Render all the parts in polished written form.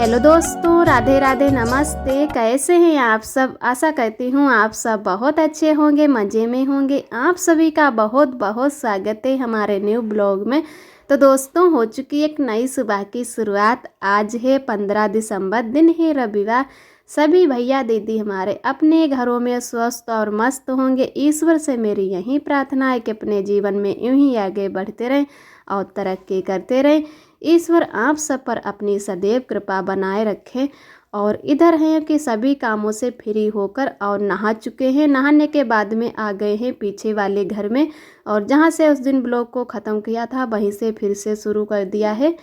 Hello दोस्तों, राधे राधे, नमस्ते। कैसे हैं आप सब? आशा करती हूँ आप सब बहुत अच्छे होंगे, मज़े में होंगे। आप सभी का बहुत बहुत स्वागत है हमारे न्यू ब्लॉग में। तो दोस्तों, हो चुकी एक नई सुबह की शुरुआत। आज है 15 दिसंबर, दिन है रविवार। सभी भैया दीदी हमारे अपने घरों में स्वस्थ और मस्त होंगे। ईश्वर से मेरी यही प्रार्थना है कि अपने जीवन में यूं ही आगे बढ़ते रहें और तरक्की करते रहें। ईश्वर आप सब पर अपनी सदैव कृपा बनाए रखें। और इधर हैं कि सभी कामों से फ्री होकर और नहा चुके हैं। नहाने के बाद में आ गए हैं पीछे वाले घर में, और जहां से उस दिन ब्लॉग को ख़त्म किया था वहीं से फिर से शुरू कर दिया है।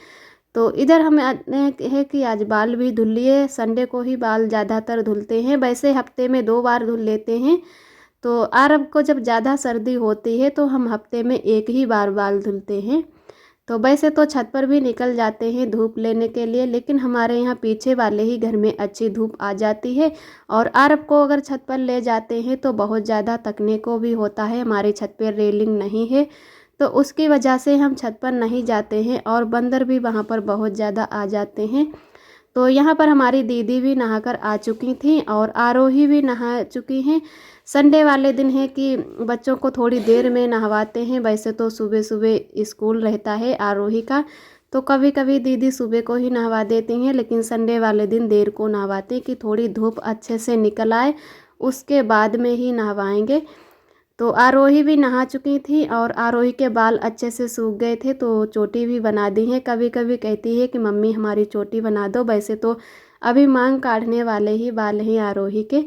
तो इधर हमें है कि आज बाल भी धुल लिए। संडे को ही बाल ज़्यादातर धुलते हैं, वैसे हफ्ते में 2 बार धुल लेते हैं। तो अरब को जब ज़्यादा सर्दी होती है तो हम हफ्ते में 1 ही बार बाल धुलते हैं। तो वैसे तो छत पर भी निकल जाते हैं धूप लेने के लिए, लेकिन हमारे यहाँ पीछे वाले ही घर में अच्छी धूप आ जाती है। और अरब को अगर छत पर ले जाते हैं तो बहुत ज़्यादा तकने को भी होता है। हमारे छत पर रेलिंग नहीं है, तो उसकी वजह से हम छत पर नहीं जाते हैं, और बंदर भी वहाँ पर बहुत ज़्यादा आ जाते हैं। तो यहाँ पर हमारी दीदी भी नहाकर आ चुकी थी और आरोही भी नहा चुकी हैं। संडे वाले दिन है कि बच्चों को थोड़ी देर में नहवाते हैं। वैसे तो सुबह सुबह स्कूल रहता है आरोही का, तो कभी कभी दीदी सुबह को ही नहवा देती हैं, लेकिन संडे वाले दिन देर को नहवाते कि थोड़ी धूप अच्छे से निकल आए, उसके बाद में ही नहवाएंगे। तो आरोही भी नहा चुकी थी और आरोही के बाल अच्छे से सूख गए थे, तो चोटी भी बना दी है। कभी कभी कहती है कि मम्मी हमारी चोटी बना दो। वैसे तो अभी मांग काढ़ने वाले ही बाल हैं आरोही के।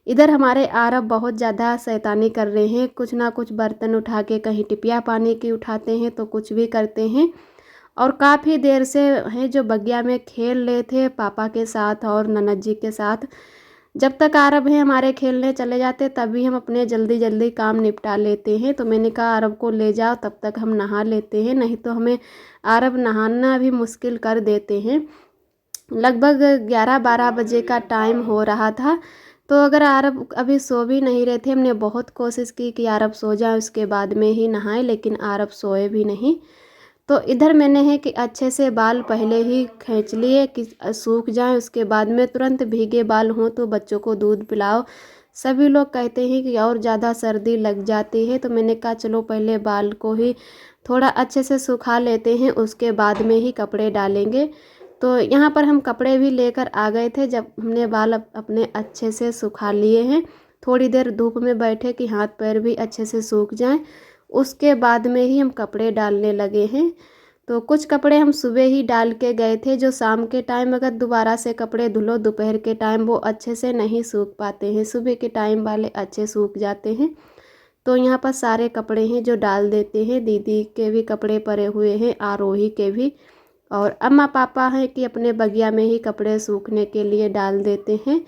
इधर हमारे आरब बहुत ज़्यादा शैतानी कर रहे हैं। कुछ ना कुछ बर्तन उठा के कहीं टिपिया पानी की उठाते हैं, तो कुछ भी करते हैं। और काफ़ी देर से हैं जो बगिया में खेल रहे थे पापा के साथ और ननद जी के साथ। जब तक आरब हैं हमारे खेलने चले जाते, तभी हम अपने जल्दी जल्दी काम निपटा लेते हैं। तो मैंने कहा आरब को ले जाओ, तब तक हम नहा लेते हैं, नहीं तो हमें आरब नहाना भी मुश्किल कर देते हैं। लगभग 11-12 बजे का टाइम हो रहा था। तो अगर आरब अभी सो भी नहीं रहे थे, हमने बहुत कोशिश की कि आरब सो जाए उसके बाद में ही नहाए, लेकिन आरब सोए भी नहीं। तो इधर मैंने है कि अच्छे से बाल पहले ही खींच लिए कि सूख जाएं, उसके बाद में तुरंत भीगे बाल हों तो बच्चों को दूध पिलाओ। सभी लोग कहते हैं कि और ज़्यादा सर्दी लग जाती है, तो मैंने कहा चलो पहले बाल को ही थोड़ा अच्छे से सुखा लेते हैं, उसके बाद में ही कपड़े डालेंगे। तो यहाँ पर हम कपड़े भी लेकर आ गए थे जब हमने बाल अपने अच्छे से सुखा लिए हैं। थोड़ी देर धूप में बैठे कि हाथ पैर भी अच्छे से सूख जाएं, उसके बाद में ही हम कपड़े डालने लगे हैं। तो कुछ कपड़े हम सुबह ही डाल के गए थे, जो शाम के टाइम अगर दोबारा से कपड़े धुलो दोपहर के टाइम वो अच्छे से नहीं सूख पाते हैं, सुबह के टाइम वाले अच्छे सूख जाते हैं। तो यहाँ पर सारे कपड़े हैं जो डाल देते हैं। दीदी के भी कपड़े पड़े हुए हैं, आरोही के भी, और अम्मा पापा हैं कि अपने बगिया में ही कपड़े सूखने के लिए डाल देते हैं।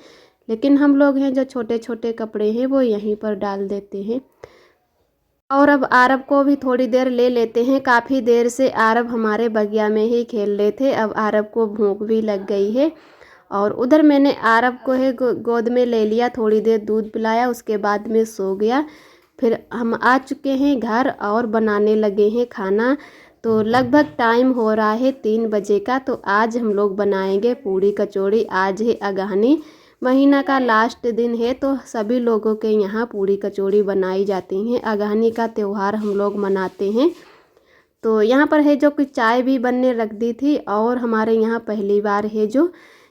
लेकिन हम लोग हैं जो छोटे छोटे कपड़े हैं वो यहीं पर डाल देते हैं। और अब आरब को भी थोड़ी देर ले लेते हैं। काफ़ी देर से आरब हमारे बगिया में ही खेल रहे थे। अब आरब को भूख भी लग गई है, और उधर मैंने आरब को है गोद में ले लिया, थोड़ी देर दूध पिलाया, उसके बाद में सो गया। फिर हम आ चुके हैं घर और बनाने लगे हैं खाना। तो लगभग टाइम हो रहा है 3 बजे का। तो आज हम लोग बनाएंगे पूड़ी कचौड़ी। आज है अगहनी, महीना का लास्ट दिन है, तो सभी लोगों के यहाँ पूड़ी कचौड़ी बनाई जाती हैं। अगहनी का त्यौहार हम लोग मनाते हैं। तो यहाँ पर है जो कि चाय भी बनने रख दी थी, और हमारे यहाँ पहली बार है जो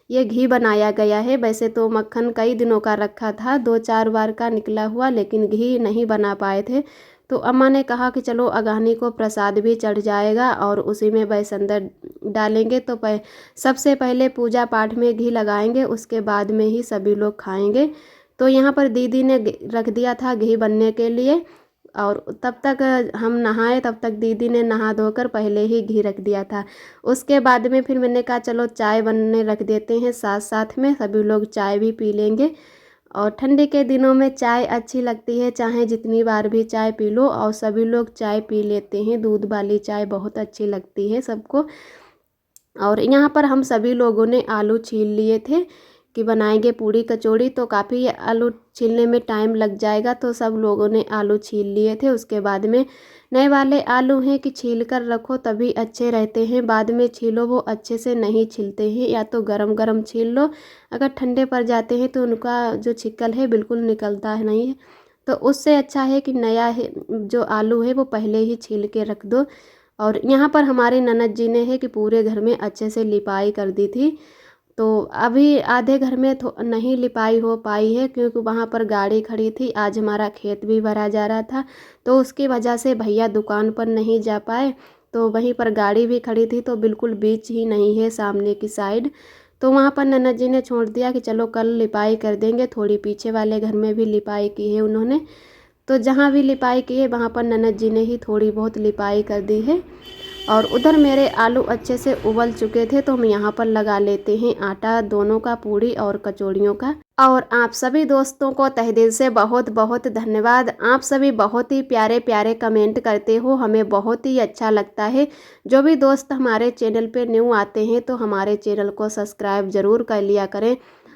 ये घी बनाया गया है। वैसे तो मक्खन कई दिनों का रखा था, 2-4 बार का निकला हुआ, लेकिन घी नहीं बना पाए थे। तो अम्मा ने कहा कि चलो अगहनी को प्रसाद भी चढ़ जाएगा और उसी में बेसन डालेंगे। तो सबसे पहले पूजा पाठ में घी लगाएंगे, उसके बाद में ही सभी लोग खाएंगे। तो यहाँ पर दीदी ने रख दिया था घी बनने के लिए, और तब तक हम नहाए, तब तक दीदी ने नहा धोकर पहले ही घी रख दिया था। उसके बाद में फिर मैंने कहा चलो चाय बनने रख देते हैं, साथ साथ में सभी लोग चाय भी पी लेंगे। और ठंडी के दिनों में चाय अच्छी लगती है, चाहे जितनी बार भी चाय पी लो, और सभी लोग चाय पी लेते हैं। दूध वाली चाय बहुत अच्छी लगती है सबको। और यहाँ पर हम सभी लोगों ने आलू छील लिए थे कि बनाएंगे पूड़ी कचौड़ी, तो काफ़ी आलू छीलने में टाइम लग जाएगा। तो सब लोगों ने आलू छील लिए थे। उसके बाद में नए वाले आलू हैं कि छील कर रखो तभी अच्छे रहते हैं, बाद में छीलो वो अच्छे से नहीं छिलते हैं। या तो गरम गरम छील लो, अगर ठंडे पड़ जाते हैं तो उनका जो छिक्कल है बिल्कुल निकलता है नहीं है। तो उससे अच्छा है कि नया है जो आलू है वो पहले ही छील के रख दो। और यहाँ पर हमारे ननद जी ने है कि पूरे घर में अच्छे से लिपाई कर दी थी। तो अभी आधे घर में नहीं लिपाई हो पाई है, क्योंकि वहाँ पर गाड़ी खड़ी थी। आज हमारा खेत भी भरा जा रहा था, तो उसकी वजह से भैया दुकान पर नहीं जा पाए। तो वहीं पर गाड़ी भी खड़ी थी, तो बिल्कुल बीच ही नहीं है सामने की साइड। तो वहाँ पर ननद जी ने छोड़ दिया कि चलो कल लिपाई कर देंगे। थोड़ी पीछे वाले घर में भी लिपाई की है उन्होंने। तो जहाँ भी लिपाई की है वहाँ पर ननद जी ने ही थोड़ी बहुत लिपाई कर दी है। और उधर मेरे आलू अच्छे से उबल चुके थे, तो हम यहाँ पर लगा लेते हैं आटा दोनों का, पूड़ी और कचौड़ियों का। और आप सभी दोस्तों को तहे दिल से बहुत बहुत धन्यवाद। आप सभी बहुत ही प्यारे प्यारे कमेंट करते हो, हमें बहुत ही अच्छा लगता है। जो भी दोस्त हमारे चैनल पे न्यू आते हैं तो हमारे चैनल को सब्सक्राइब ज़रूर कर लिया करें।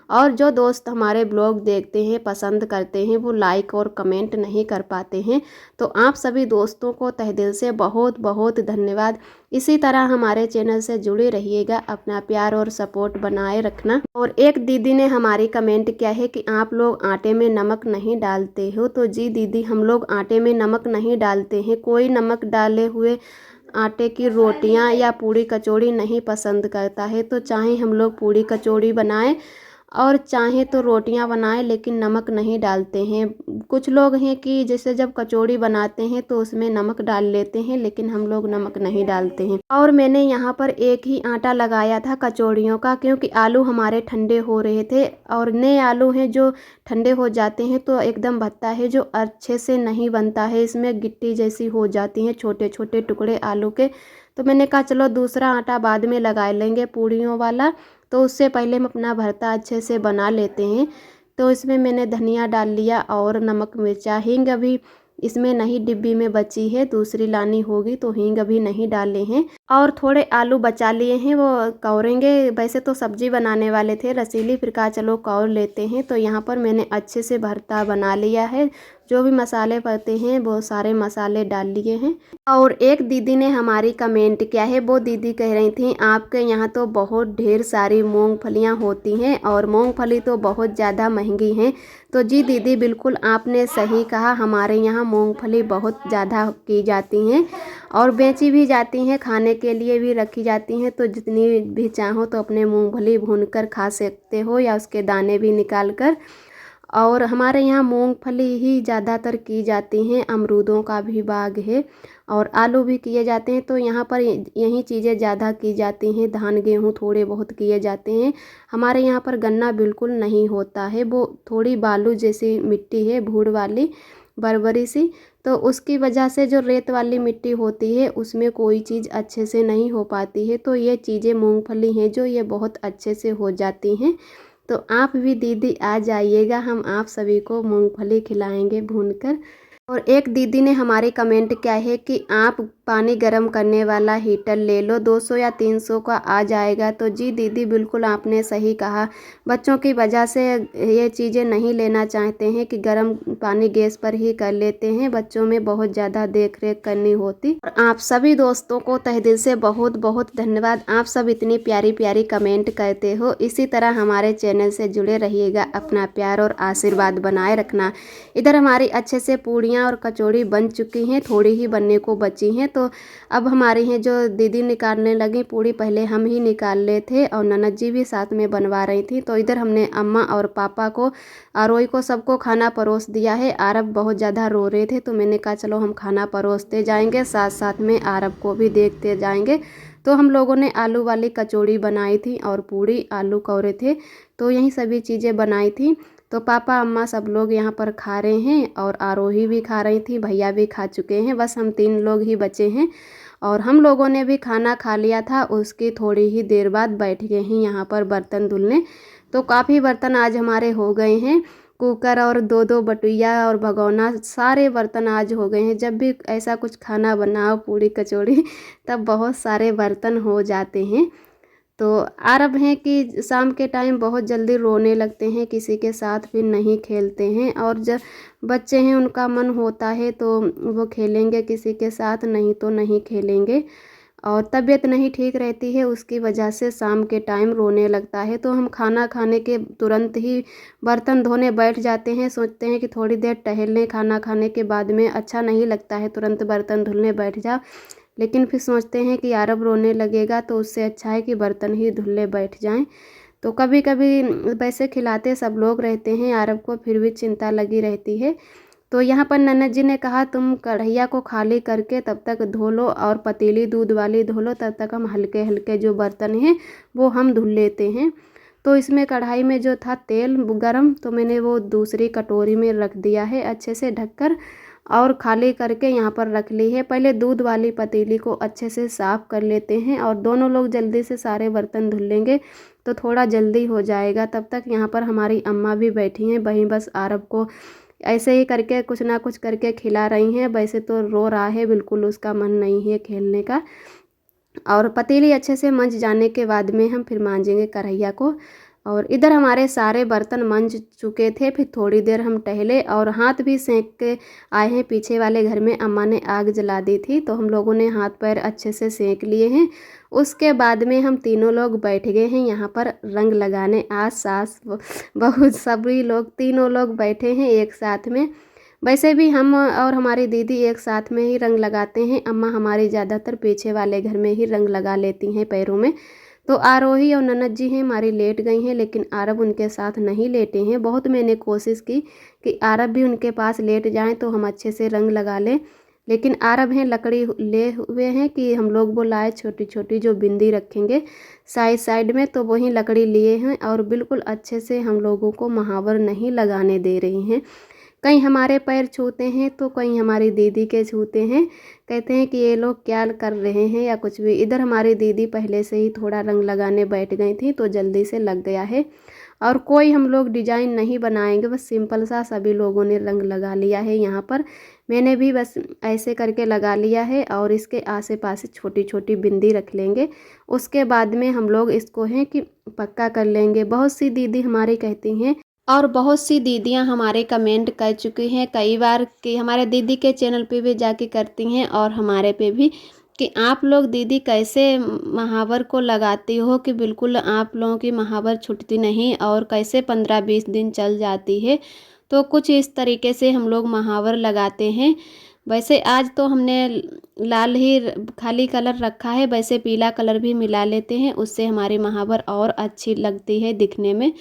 और जो दोस्त हमारे ब्लॉग देखते हैं, पसंद करते हैं, वो लाइक और कमेंट नहीं कर पाते हैं। तो आप सभी दोस्तों को तहे दिल से बहुत बहुत धन्यवाद। इसी तरह हमारे चैनल से जुड़े रहिएगा, अपना प्यार और सपोर्ट बनाए रखना। और एक दीदी ने हमारी कमेंट किया है कि आप लोग आटे में नमक नहीं डालते हो। तो जी दीदी, हम लोग आटे में नमक नहीं डालते हैं। कोई नमक डाले हुए आटे की रोटियां या पूड़ी कचौड़ी नहीं पसंद करता है। तो चाहे हम लोग पूड़ी कचौड़ी बनाएं और चाहे तो रोटियां बनाएं, लेकिन नमक नहीं डालते हैं। कुछ लोग हैं कि जैसे जब कचौड़ी बनाते हैं तो उसमें नमक डाल लेते हैं, लेकिन हम लोग नमक नहीं डालते हैं। और मैंने यहाँ पर एक ही आटा लगाया था कचौड़ियों का, क्योंकि आलू हमारे ठंडे हो रहे थे। और नए आलू हैं जो ठंडे हो जाते हैं तो एकदम भत्ता है जो अच्छे से नहीं बनता है, इसमें गिट्टी जैसी हो जाती हैं छोटे छोटे टुकड़े आलू के। तो मैंने कहा चलो दूसरा आटा बाद में लगा लेंगे पूड़ियों वाला, तो उससे पहले हम अपना भरता अच्छे से बना लेते हैं। तो इसमें मैंने धनिया डाल लिया और नमक मिर्चा, हींग अभी इसमें नहीं डिब्बी में बची है, दूसरी लानी होगी, तो हींग अभी नहीं डाले हैं। और थोड़े आलू बचा लिए हैं, वो कौरेंगे। वैसे तो सब्जी बनाने वाले थे रसीली, फिर कहा चलो कौर लेते हैं। तो यहाँ पर मैंने अच्छे से भरता बना लिया है, जो भी मसाले पड़ते हैं वो सारे मसाले डाल लिए हैं। और एक दीदी ने हमारी कमेंट किया है, वो दीदी कह रही थी आपके यहाँ तो बहुत ढेर सारी मूंगफलियाँ होती हैं और मूंगफली तो बहुत ज़्यादा महंगी हैं। तो जी दीदी, बिल्कुल आपने सही कहा, हमारे यहाँ मूंगफली बहुत ज़्यादा की जाती हैं और बेची भी जाती हैं, खाने के लिए भी रखी जाती हैं। तो जितनी भी चाहो तो अपने मूंगफली भूनकर खा सकते हो या उसके दाने भी निकाल कर। और हमारे यहाँ मूंगफली ही ज़्यादातर की जाती हैं, अमरूदों का भी बाग है और आलू भी किए जाते हैं। तो यहाँ पर यही चीज़ें ज़्यादा की जाती हैं, धान गेहूँ थोड़े बहुत किए जाते हैं। हमारे यहाँ पर गन्ना बिल्कुल नहीं होता है, वो थोड़ी बालू जैसी मिट्टी है, भूड़ वाली बरबरी सी। तो उसकी वजह से जो रेत वाली मिट्टी होती है उसमें कोई चीज़ अच्छे से नहीं हो पाती है। तो ये चीज़ें मूंगफली हैं जो ये बहुत अच्छे से हो जाती हैं। तो आप भी दीदी आ जाइएगा, हम आप सभी को मूंगफली खिलाएंगे भूनकर। और एक दीदी ने हमारे कमेंट किया है कि आप पानी गर्म करने वाला हीटर ले लो, 200 या 300 का आ जाएगा। तो जी दीदी, बिल्कुल आपने सही कहा, बच्चों की वजह से ये चीज़ें नहीं लेना चाहते हैं कि गर्म पानी गैस पर ही कर लेते हैं, बच्चों में बहुत ज़्यादा देख रेख करनी होती। और आप सभी दोस्तों को तहे दिल से बहुत बहुत धन्यवाद, आप सब इतनी प्यारी प्यारी कमेंट करते हो। इसी तरह हमारे चैनल से जुड़े रहिएगा, अपना प्यार और आशीर्वाद बनाए रखना। इधर हमारी अच्छे से पूड़ियाँ और कचौड़ी बन चुकी हैं, थोड़ी ही बनने को बची हैं। तो अब हमारी हैं जो दीदी निकालने लगी पूड़ी, पहले हम ही निकाल ले थे और ननद जी भी साथ में बनवा रही थी। तो इधर हमने अम्मा और पापा को, आरोही को, सबको खाना परोस दिया है। आरब बहुत ज़्यादा रो रहे थे, तो मैंने कहा चलो हम खाना परोसते जाएंगे, साथ साथ में आरब को भी देखते जाएंगे। तो हम लोगों ने आलू वाली कचौड़ी बनाई थी और पूड़ी आलू कौरे थे, तो यही सभी चीज़ें बनाई थी। तो पापा अम्मा सब लोग यहाँ पर खा रहे हैं और आरोही भी खा रही थी, भैया भी खा चुके हैं, बस हम 3 लोग ही बचे हैं। और हम लोगों ने भी खाना खा लिया था, उसकी थोड़ी ही देर बाद बैठ गए हैं यहाँ पर बर्तन धुलने। तो काफ़ी बर्तन आज हमारे हो गए हैं, कुकर और 2-2 बटुइया और भगोना, सारे बर्तन आज हो गए हैं। जब भी ऐसा कुछ खाना बनाओ पूड़ी कचौड़ी तब बहुत सारे बर्तन हो जाते हैं। तो आरब हैं कि शाम के टाइम बहुत जल्दी रोने लगते हैं, किसी के साथ फिर नहीं खेलते हैं। और जब बच्चे हैं उनका मन होता है तो वो खेलेंगे किसी के साथ, नहीं तो नहीं खेलेंगे। और तबीयत नहीं ठीक रहती है उसकी वजह से शाम के टाइम रोने लगता है। तो हम खाना खाने के तुरंत ही बर्तन धोने बैठ जाते हैं, सोचते हैं कि थोड़ी देर टहल लें। खाना खाने के बाद में अच्छा नहीं लगता है तुरंत बर्तन धुलने बैठ जाओ, लेकिन फिर सोचते हैं कि आरब रोने लगेगा तो उससे अच्छा है कि बर्तन ही धुलने बैठ जाएं। तो कभी कभी वैसे खिलाते सब लोग रहते हैं, आरब को फिर भी चिंता लगी रहती है। तो यहाँ पर ननद जी ने कहा तुम कढ़ैया को खाली करके तब तक धो लो और पतीली दूध वाली धो लो, तब तक हम हल्के हल्के जो बर्तन हैं वो हम धुल लेते हैं। तो इसमें कढ़ाई में जो था तेल गरम, तो मैंने वो दूसरी कटोरी में रख दिया है अच्छे से ढककर और खाली करके यहाँ पर रख ली है। पहले दूध वाली पतीली को अच्छे से साफ़ कर लेते हैं और दोनों लोग जल्दी से सारे बर्तन धुल लेंगे तो थोड़ा जल्दी हो जाएगा। तब तक यहाँ पर हमारी अम्मा भी बैठी हैं, वहीं बस आरब को ऐसे ही करके कुछ ना कुछ करके खिला रही हैं। वैसे तो रो रहा है, बिल्कुल उसका मन नहीं है खेलने का। और पतीली अच्छे से मंज जाने के बाद में हम फिर मांजेंगे कढ़ैया को। और इधर हमारे सारे बर्तन मंज चुके थे, फिर थोड़ी देर हम टहले और हाथ भी सेंक के आए हैं। पीछे वाले घर में अम्मा ने आग जला दी थी तो हम लोगों ने हाथ पैर अच्छे से सेंक लिए हैं। उसके बाद में हम तीनों लोग बैठ गए हैं यहाँ पर रंग लगाने। आज सास बहुत सभी लोग तीनों लोग बैठे हैं एक साथ में। वैसे भी हम और हमारी दीदी एक साथ में ही रंग लगाते हैं। अम्मा हमारी ज़्यादातर पीछे वाले घर में ही रंग लगा लेती हैं पैरों में। तो आरोही और ननद जी हैं हमारी लेट गई हैं, लेकिन आरब उनके साथ नहीं लेटे हैं। बहुत मैंने कोशिश की कि आरब भी उनके पास लेट जाएं तो हम अच्छे से रंग लगा लें, लेकिन आरब हैं लकड़ी ले हुए हैं कि हम लोग वो लाए छोटी छोटी जो बिंदी रखेंगे साइड साइड में, तो वही लकड़ी लिए हैं और बिल्कुल अच्छे से हम लोगों को महावर नहीं लगाने दे रही हैं। कहीं हमारे पैर छूते हैं तो कहीं हमारी दीदी के छूते हैं, कहते हैं कि ये लोग क्या कर रहे हैं या कुछ भी। इधर हमारी दीदी पहले से ही थोड़ा रंग लगाने बैठ गई थी तो जल्दी से लग गया है। और कोई हम लोग डिजाइन नहीं बनाएंगे, बस सिंपल सा सभी लोगों ने रंग लगा लिया है। यहाँ पर मैंने भी बस ऐसे करके लगा लिया है और इसके आसे पास छोटी छोटी बिंदी रख लेंगे। उसके बाद में हम लोग इसको है कि पक्का कर लेंगे। बहुत सी दीदी हमारी कहती हैं और बहुत सी दीदियां हमारे कमेंट कर चुकी हैं कई बार कि हमारे दीदी के चैनल पे भी जाके करती हैं और हमारे पे भी कि आप लोग दीदी कैसे महावर को लगाती हो कि बिल्कुल आप लोगों की महावर छूटती नहीं और कैसे 15-20 दिन चल जाती है। तो कुछ इस तरीके से हम लोग महावर लगाते हैं। वैसे आज तो हमने लाल ही खाली कलर रखा है, वैसे पीला कलर भी मिला लेते हैं, उससे हमारी महावर और अच्छी लगती है दिखने में।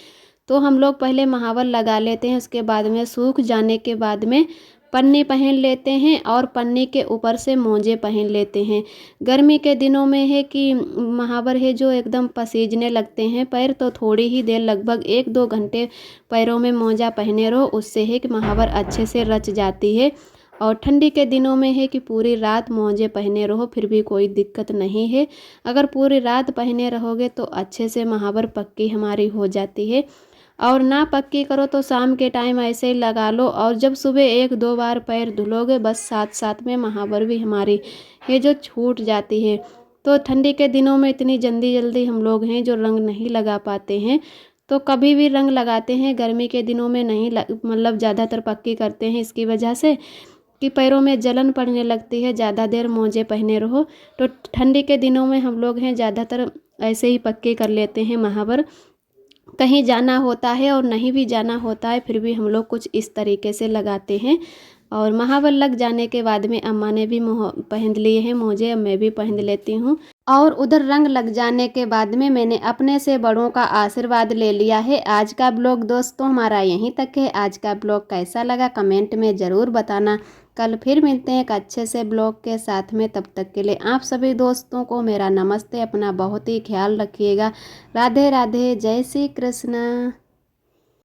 तो हम लोग पहले महावर लगा लेते हैं, उसके बाद में सूख जाने के बाद में पन्नी पहन लेते हैं और पन्नी के ऊपर से मोजे पहन लेते हैं। गर्मी के दिनों में है कि महावर है जो एकदम पसीजने लगते हैं पैर, तो थोड़ी ही देर लगभग 1-2 घंटे पैरों में मोजा पहने रहो, उससे है कि महावर अच्छे से रच जाती है। और ठंडी के दिनों में है कि पूरी रात मोजे पहने रहो फिर भी कोई दिक्कत नहीं है। अगर पूरी रात पहने रहोगे तो अच्छे से महावर पक्की हमारी हो जाती है। और ना पक्की करो तो शाम के टाइम ऐसे ही लगा लो और जब सुबह 1-2 बार पैर धुलोगे बस साथ साथ में महावर भी हमारी ये जो छूट जाती है। तो ठंडी के दिनों में इतनी जल्दी जल्दी हम लोग हैं जो रंग नहीं लगा पाते हैं, तो कभी भी रंग लगाते हैं गर्मी के दिनों में नहीं मतलब ज़्यादातर पक्की करते हैं इसकी वजह से कि पैरों में जलन पड़ने लगती है ज़्यादा देर मोजे पहने रहो। तो ठंडी के दिनों में हम लोग हैं ज़्यादातर ऐसे ही पक्के कर लेते हैं महावर। कहीं जाना होता है और नहीं भी जाना होता है फिर भी हम लोग कुछ इस तरीके से लगाते हैं। और महावर लग जाने के बाद में अम्मा ने भी पहन लिए हैं मोजे, मैं भी पहन लेती हूँ। और उधर रंग लग जाने के बाद में मैंने अपने से बड़ों का आशीर्वाद ले लिया है। आज का ब्लॉग दोस्तों हमारा यहीं तक है। आज का ब्लॉग कैसा लगा कमेंट में ज़रूर बताना। कल फिर मिलते हैं एक अच्छे से ब्लॉग के साथ में, तब तक के लिए आप सभी दोस्तों को मेरा नमस्ते। अपना बहुत ही ख्याल रखिएगा। राधे राधे, जय श्री कृष्ण।